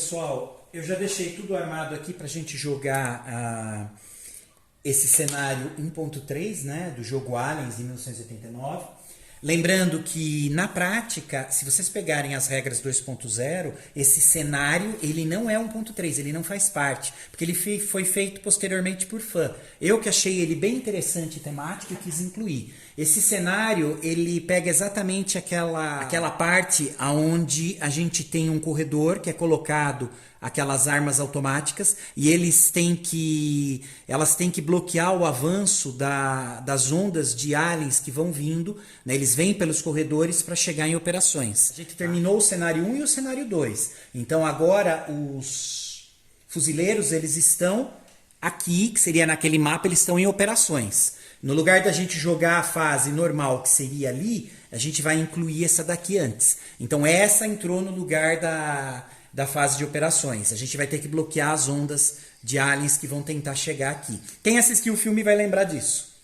pessoal, eu já deixei tudo armado aqui para a gente jogar esse cenário 1.3, né, do jogo Aliens de 1989. Lembrando que, na prática, se vocês pegarem as regras 2.0, esse cenário ele não é 1.3, ele não faz parte, porque ele foi feito posteriormente por fã. Eu que achei ele bem interessante e temático e quis incluir. Esse cenário, ele pega exatamente aquela parte onde a gente tem um corredor que é colocado aquelas armas automáticas e elas têm que bloquear o avanço das ondas de aliens que vão vindo, né? Eles vêm pelos corredores para chegar em operações. A gente terminou o cenário 1 e o cenário 2. Então agora os fuzileiros eles estão aqui, que seria naquele mapa, eles estão em operações. No lugar da gente jogar a fase normal, que seria ali, a gente vai incluir essa daqui antes. Então essa entrou no lugar da fase de operações. A gente vai ter que bloquear as ondas de aliens que vão tentar chegar aqui. Quem assistiu o filme vai lembrar disso.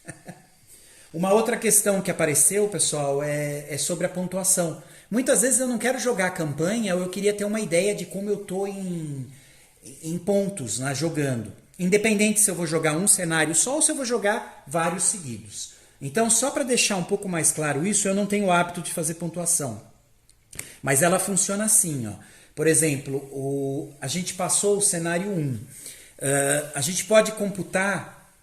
Uma outra questão que apareceu, pessoal, é sobre a pontuação. Muitas vezes eu não quero jogar a campanha, ou eu queria ter uma ideia de como eu estou em pontos, né, jogando. Independente se eu vou jogar um cenário só ou se eu vou jogar vários seguidos. Então, só para deixar um pouco mais claro isso, eu não tenho o hábito de fazer pontuação. Mas ela funciona assim, ó. Por exemplo, a gente passou o cenário 1. A gente pode computar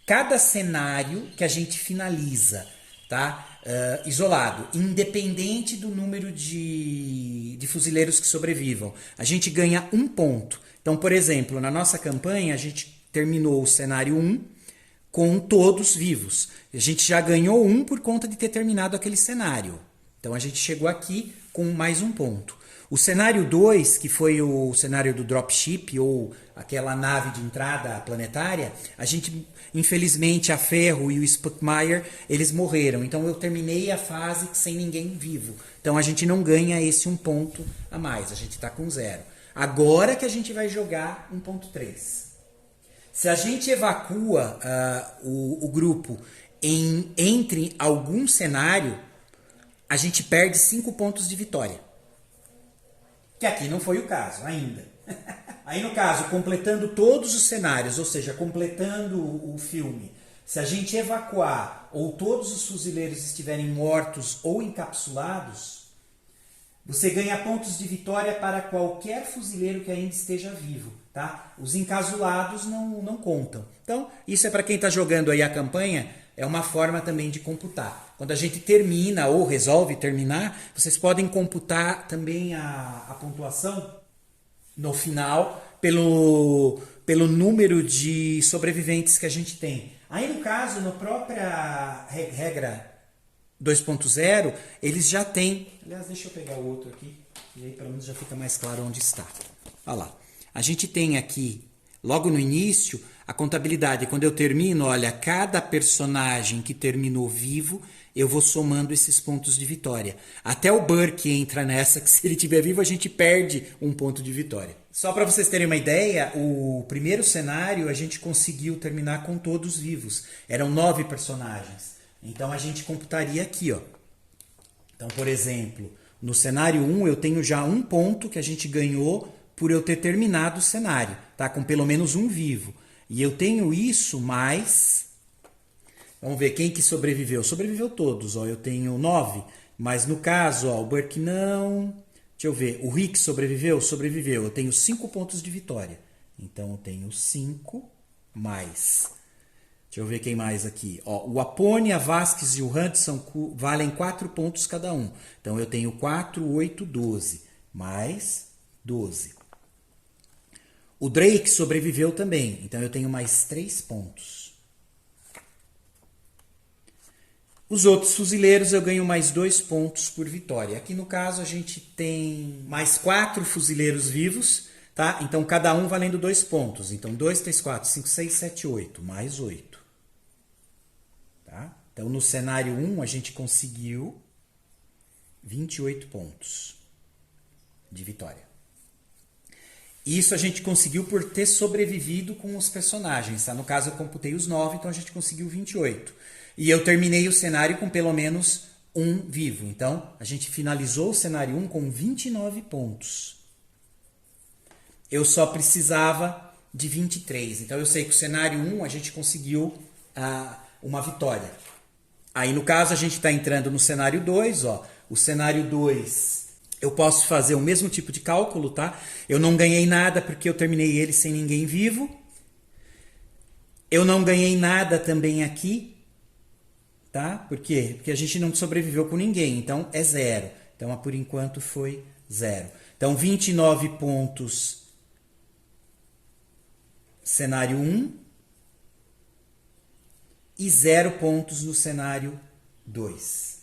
cada cenário que a gente finaliza, tá? Isolado, independente do número de fuzileiros que sobrevivam. A gente ganha um ponto. Então, por exemplo, na nossa campanha, a gente terminou o cenário 1 com todos vivos. A gente já ganhou um por conta de ter terminado aquele cenário. Então, a gente chegou aqui com mais um ponto. O cenário 2, que foi o cenário do dropship, ou aquela nave de entrada planetária, a gente, infelizmente, a Ferro e o Sputmire, eles morreram. Então eu terminei a fase sem ninguém vivo. Então a gente não ganha esse um ponto a mais, a gente está com 0. Agora que a gente vai jogar 1.3. Se a gente evacua o grupo entre algum cenário, a gente perde 5 pontos de vitória. Que aqui não foi o caso ainda. Aí no caso, completando todos os cenários, ou seja, completando o filme, se a gente evacuar ou todos os fuzileiros estiverem mortos ou encapsulados, você ganha pontos de vitória para qualquer fuzileiro que ainda esteja vivo, tá? Os encasulados não contam. Então, isso é para quem está jogando aí a campanha, é uma forma também de computar. Quando a gente termina ou resolve terminar, vocês podem computar também a pontuação no final pelo número de sobreviventes que a gente tem. Aí no caso, na própria regra 2.0, eles já têm... Aliás, deixa eu pegar o outro aqui, e aí pelo menos já fica mais claro onde está. Olha lá. A gente tem aqui, logo no início, a contabilidade. Quando eu termino, olha, cada personagem que terminou vivo, eu vou somando esses pontos de vitória. Até o Burke entra nessa, que se ele estiver vivo, a gente perde um ponto de vitória. Só para vocês terem uma ideia, o primeiro cenário a gente conseguiu terminar com todos vivos. Eram 9 personagens. Então a gente computaria aqui, ó. Então, por exemplo, no cenário 1 eu tenho já um ponto que a gente ganhou por eu ter terminado o cenário, tá? Com pelo menos um vivo. E eu tenho isso mais... Vamos ver quem que sobreviveu. Sobreviveu todos, ó. Eu tenho 9. Mas no caso, ó, o Burke não... Deixa eu ver. O Rick sobreviveu? Sobreviveu. Eu tenho 5 pontos de vitória. Então eu tenho 5 mais... Deixa eu ver quem mais aqui. Ó, o Apone, a Vasquez e o Hudson valem 4 pontos cada um. Então eu tenho 4, 8, 12. Mais 12. O Drake sobreviveu também. Então eu tenho mais 3 pontos. Os outros fuzileiros eu ganho mais 2 pontos por vitória. Aqui no caso a gente tem mais 4 fuzileiros vivos. Tá? Então cada um valendo 2 pontos. Então 2, 3, 4, 5, 6, 7, 8. Mais 8. Tá? Então no cenário 1 a gente conseguiu 28 pontos de vitória. Isso a gente conseguiu por ter sobrevivido com os personagens. Tá? No caso eu computei os 9, então a gente conseguiu 28. E eu terminei o cenário com pelo menos um vivo. Então a gente finalizou o cenário 1 com 29 pontos. eu só precisava de 23. Então eu sei que o cenário 1 a gente conseguiu uma vitória. Aí no caso a gente está entrando no cenário 2, ó. O cenário 2 eu posso fazer o mesmo tipo de cálculo, tá? Eu não ganhei nada porque eu terminei ele sem ninguém vivo. Eu não ganhei nada também aqui, tá? Por quê? Porque a gente não sobreviveu com ninguém, então é 0. Então por enquanto foi 0. Então 29 pontos cenário 1 e 0 pontos no cenário 2.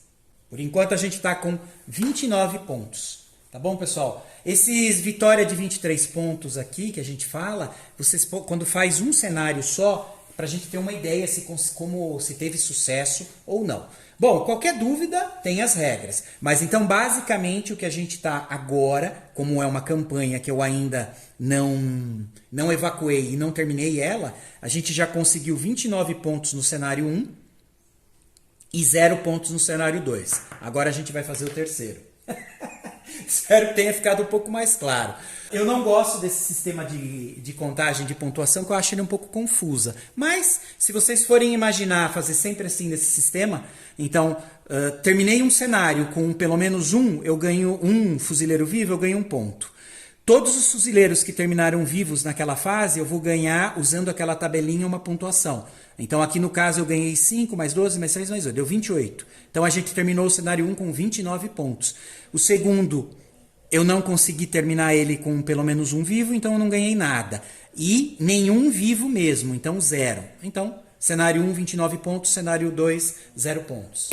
Por enquanto a gente está com 29 pontos. Tá bom, pessoal? Esses vitória de 23 pontos aqui que a gente fala, vocês quando faz um cenário só, para a gente ter uma ideia se teve sucesso ou não. Bom, qualquer dúvida tem as regras. Mas então, basicamente, o que a gente está agora, como é uma campanha que eu ainda não evacuei e não terminei ela, a gente já conseguiu 29 pontos no cenário 1 e 0 pontos no cenário 2. Agora a gente vai fazer o terceiro. Espero que tenha ficado um pouco mais claro. Eu não gosto desse sistema de contagem de pontuação, que eu acho ele um pouco confusa. Mas, se vocês forem imaginar fazer sempre assim nesse sistema, então, terminei um cenário com pelo menos eu ganho um fuzileiro vivo, eu ganho 1 ponto. Todos os fuzileiros que terminaram vivos naquela fase, eu vou ganhar, usando aquela tabelinha, uma pontuação. Então, aqui no caso, eu ganhei 5, mais 12, mais 6, mais 8. Deu 28. Então, a gente terminou o cenário 1 com 29 pontos. O segundo, eu não consegui terminar ele com pelo menos um vivo, então eu não ganhei nada. E nenhum vivo mesmo, então 0. Então, cenário 1, 29 pontos. Cenário 2, 0 pontos.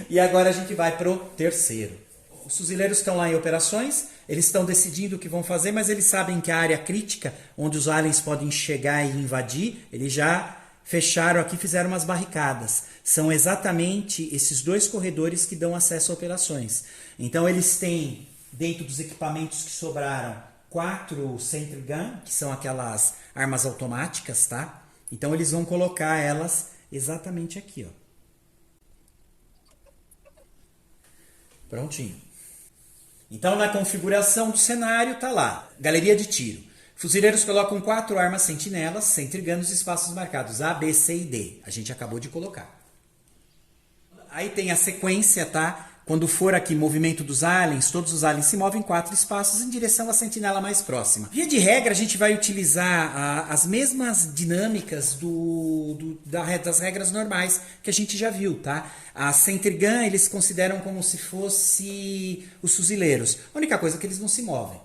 E agora a gente vai pro terceiro. Os fuzileiros estão lá em operações, eles estão decidindo o que vão fazer, mas eles sabem que a área crítica, onde os aliens podem chegar e invadir, eles já fecharam aqui, fizeram umas barricadas. São exatamente esses 2 corredores que dão acesso a operações. Então eles têm, dentro dos equipamentos que sobraram, 4 Sentry Gun, que são aquelas armas automáticas, tá? Então eles vão colocar elas exatamente aqui, ó. Prontinho. Então, na configuração do cenário, tá lá, galeria de tiro. Fuzileiros colocam 4 armas sentinelas, Sentry Gun nos espaços marcados A, B, C e D. A gente acabou de colocar. Aí tem a sequência, tá? Quando for aqui movimento dos aliens, todos os aliens se movem 4 espaços em direção à sentinela mais próxima. Via de regra, a gente vai utilizar as mesmas dinâmicas das regras normais que a gente já viu, tá? A Sentry Gun eles consideram como se fosse os fuzileiros. A única coisa é que eles não se movem.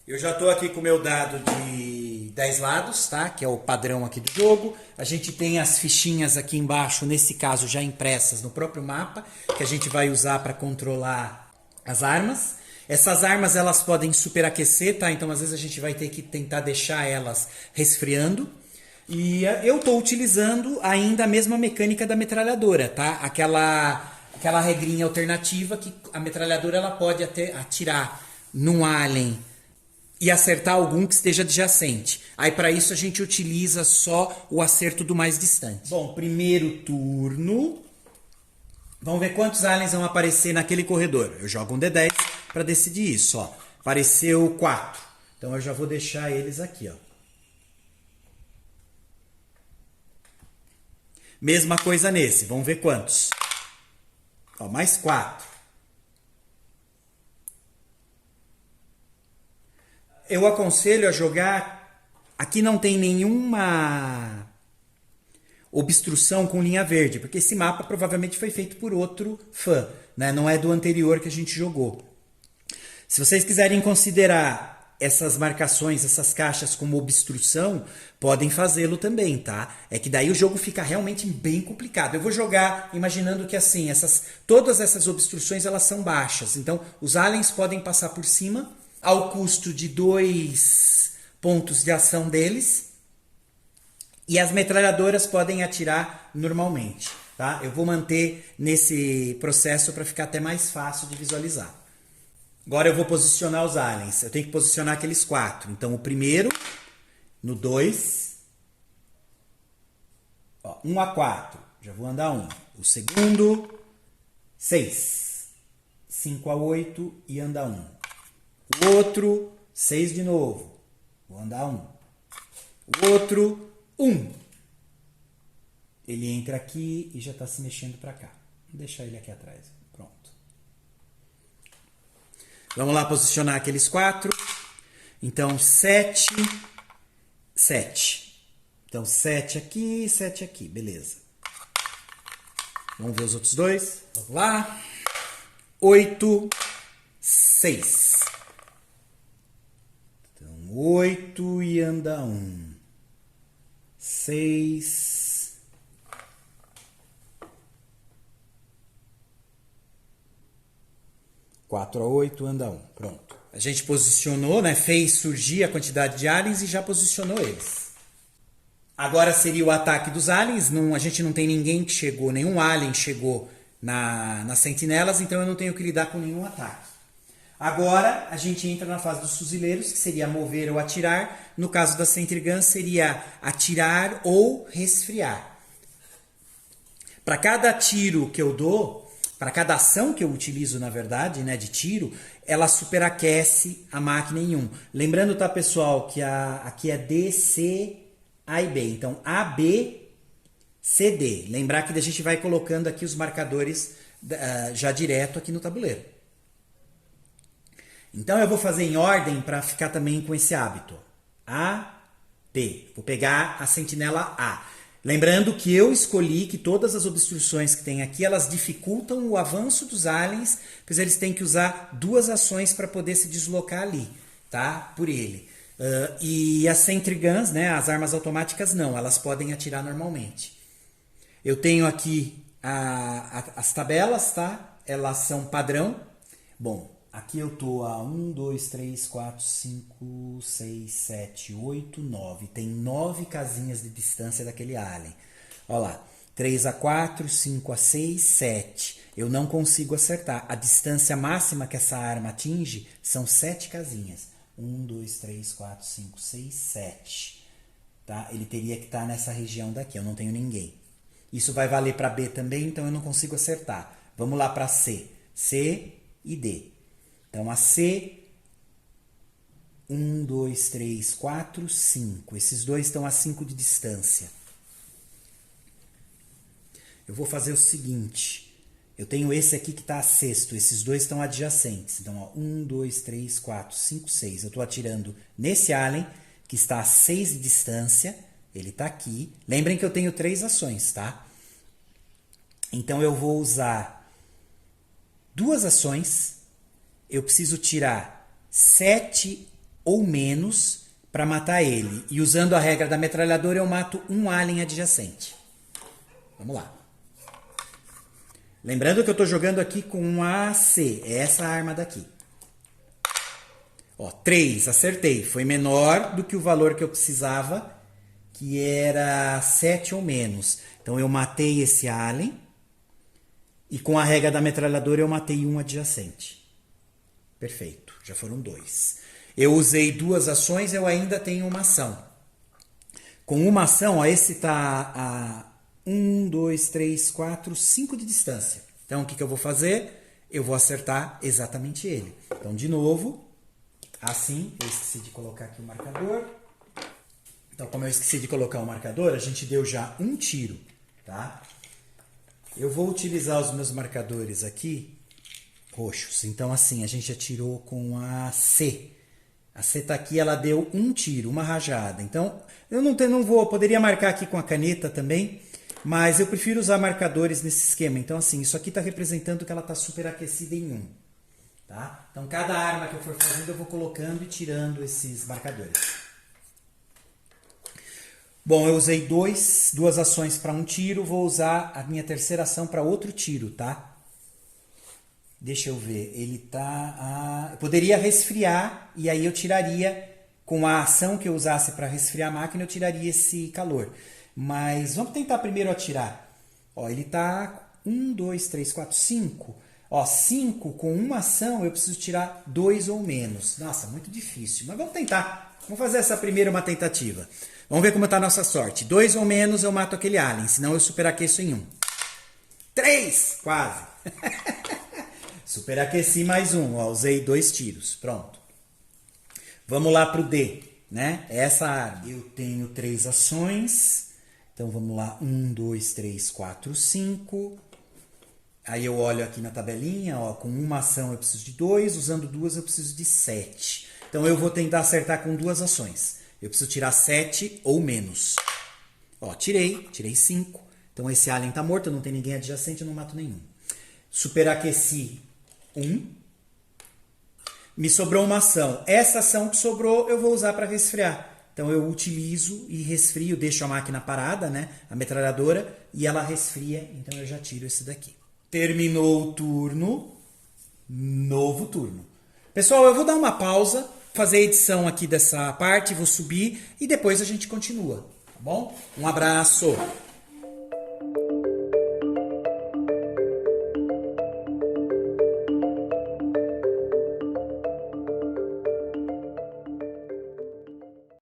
Eu já estou aqui com o meu dado de 10 lados, tá? Que é o padrão aqui do jogo. A gente tem as fichinhas aqui embaixo, nesse caso já impressas no próprio mapa, que a gente vai usar para controlar as armas. Essas armas elas podem superaquecer, tá? Então às vezes a gente vai ter que tentar deixar elas resfriando. E eu estou utilizando ainda a mesma mecânica da metralhadora, tá? Aquela regrinha alternativa que a metralhadora ela pode até atirar num alien e acertar algum que esteja adjacente. Aí para isso a gente utiliza só o acerto do mais distante. Bom, primeiro turno. Vamos ver quantos aliens vão aparecer naquele corredor. Eu jogo um D10 para decidir isso. Ó. Apareceu 4. Então eu já vou deixar eles aqui. Ó. Mesma coisa nesse. Vamos ver quantos. Ó, mais 4. Eu aconselho a jogar... Aqui não tem nenhuma obstrução com linha verde, porque esse mapa provavelmente foi feito por outro fã, né? Não é do anterior que a gente jogou. Se vocês quiserem considerar essas marcações, essas caixas como obstrução, podem fazê-lo também, tá? É que daí o jogo fica realmente bem complicado. Eu vou jogar imaginando que assim, todas essas obstruções elas são baixas, então os aliens podem passar por cima ao custo de 2 pontos de ação deles, e as metralhadoras podem atirar normalmente, tá? Eu vou manter nesse processo para ficar até mais fácil de visualizar. Agora eu vou posicionar os aliens. Eu tenho que posicionar aqueles 4. Então o primeiro, no 2, 1 a 4, já vou andar 1. O segundo, 6, 5 a 8 e anda 1. O outro, 6 de novo. Vou andar 1. O outro, 1. Ele entra aqui e já está se mexendo para cá. Vou deixar ele aqui atrás. Pronto. Vamos lá posicionar aqueles 4. Então, 7, 7. Então, 7 aqui, 7 aqui. Beleza. Vamos ver os outros dois. Vamos lá. 8, 6. Então, 8 e anda 1. 6. Quatro a 8, anda 1. Pronto. A gente posicionou, né? Fez surgir a quantidade de aliens e já posicionou eles. Agora seria o ataque dos aliens. A gente não tem ninguém que chegou, nenhum alien chegou nas sentinelas, então eu não tenho que lidar com nenhum ataque. Agora a gente entra na fase dos fuzileiros, que seria mover ou atirar. No caso da Sentry Gun seria atirar ou resfriar. Para cada tiro que eu dou, para cada ação que eu utilizo, na verdade, né, de tiro, ela superaquece a máquina em 1. Lembrando, tá, pessoal, que aqui é D, C, A e B. Então, A, B, C, D. Lembrar que a gente vai colocando aqui os marcadores já direto aqui no tabuleiro. Então, eu vou fazer em ordem para ficar também com esse hábito. A, B. Vou pegar a sentinela A. Lembrando que eu escolhi que todas as obstruções que tem aqui, elas dificultam o avanço dos aliens, pois eles têm que usar 2 ações para poder se deslocar ali, tá? Por ele. E as Sentry Guns, né, as armas automáticas, não, elas podem atirar normalmente. Eu tenho aqui as tabelas, tá? Elas são padrão. Bom, aqui eu tô a 1, 2, 3, 4, 5, 6, 7, 8, 9. Tem 9 casinhas de distância daquele alien. Olha lá, 3 a 4, 5 a 6, 7. Eu não consigo acertar. A distância máxima que essa arma atinge são 7 casinhas. 1, 2, 3, 4, 5, 6, 7. Tá? Ele teria que estar nessa região daqui. Eu não tenho ninguém. Isso vai valer para B também, então eu não consigo acertar. Vamos lá para C. C e D. Então, a C, 1, 2, 3, 4, 5. Esses dois estão a 5 de distância. Eu vou fazer o seguinte. Eu tenho esse aqui que está a sexto. Esses dois estão adjacentes. Então, ó, 1, 2, 3, 4, 5, 6. Eu estou atirando nesse alien, que está a 6 de distância. Ele está aqui. Lembrem que eu tenho 3 ações, tá? Então, eu vou usar 2 ações. Eu preciso tirar 7 ou menos para matar ele. E usando a regra da metralhadora, eu mato um alien adjacente. Vamos lá. Lembrando que eu estou jogando aqui com um AC. É essa arma daqui. Ó, 3, acertei. Foi menor do que o valor que eu precisava, que era 7 ou menos. Então eu matei esse alien. E com a regra da metralhadora eu matei um adjacente. Perfeito, já foram 2. Eu usei 2 ações, eu ainda tenho uma ação. Com uma ação, ó, esse está a 1, 2, 3, 4, 5 de distância. Então, o que eu vou fazer? Eu vou acertar exatamente ele. Então, de novo, assim, eu esqueci de colocar aqui o marcador. Então, como eu esqueci de colocar o marcador, a gente deu já um tiro, tá? Eu vou utilizar os meus marcadores aqui, roxos. Então, assim, a gente atirou com a C. A C tá aqui, ela deu um tiro, uma rajada. Então, eu não vou, poderia marcar aqui com a caneta também, mas eu prefiro usar marcadores nesse esquema. Então, assim, isso aqui está representando que ela está superaquecida em 1. Tá? Então, cada arma que eu for fazendo, eu vou colocando e tirando esses marcadores. Bom, eu usei 2 ações para um tiro, vou usar a minha terceira ação para outro tiro, tá? Deixa eu ver, ele tá... Eu poderia resfriar e aí eu tiraria, com a ação que eu usasse para resfriar a máquina, eu tiraria esse calor. Mas vamos tentar primeiro atirar. Ó, ele tá 1, 2, 3, 4, 5. Ó, 5 com uma ação eu preciso tirar 2 ou menos. Nossa, muito difícil, mas vamos tentar. Vamos fazer essa primeira uma tentativa. Vamos ver como está a nossa sorte. 2 ou menos eu mato aquele alien, senão eu superaqueço em 1. 3! Quase. Superaqueci mais um. Ó, usei 2 tiros. Pronto. Vamos lá pro D, né? Essa arma. Eu tenho 3 ações. Então vamos lá. 1, 2, 3, 4, 5. Aí eu olho aqui na tabelinha, ó, com uma ação eu preciso de 2, usando 2 eu preciso de 7. Então eu vou tentar acertar com 2 ações. Eu preciso tirar 7 ou menos. Ó, tirei 5. Então esse alien tá morto, não tem ninguém adjacente, eu não mato nenhum. Superaqueci 1. Me sobrou uma ação. Essa ação que sobrou eu vou usar para resfriar. Então eu utilizo e resfrio, deixo a máquina parada, né? A metralhadora, e ela resfria. Então eu já tiro esse daqui. Terminou o turno. Novo turno. Pessoal, eu vou dar uma pausa, fazer a edição aqui dessa parte, vou subir e depois a gente continua, tá bom? Um abraço!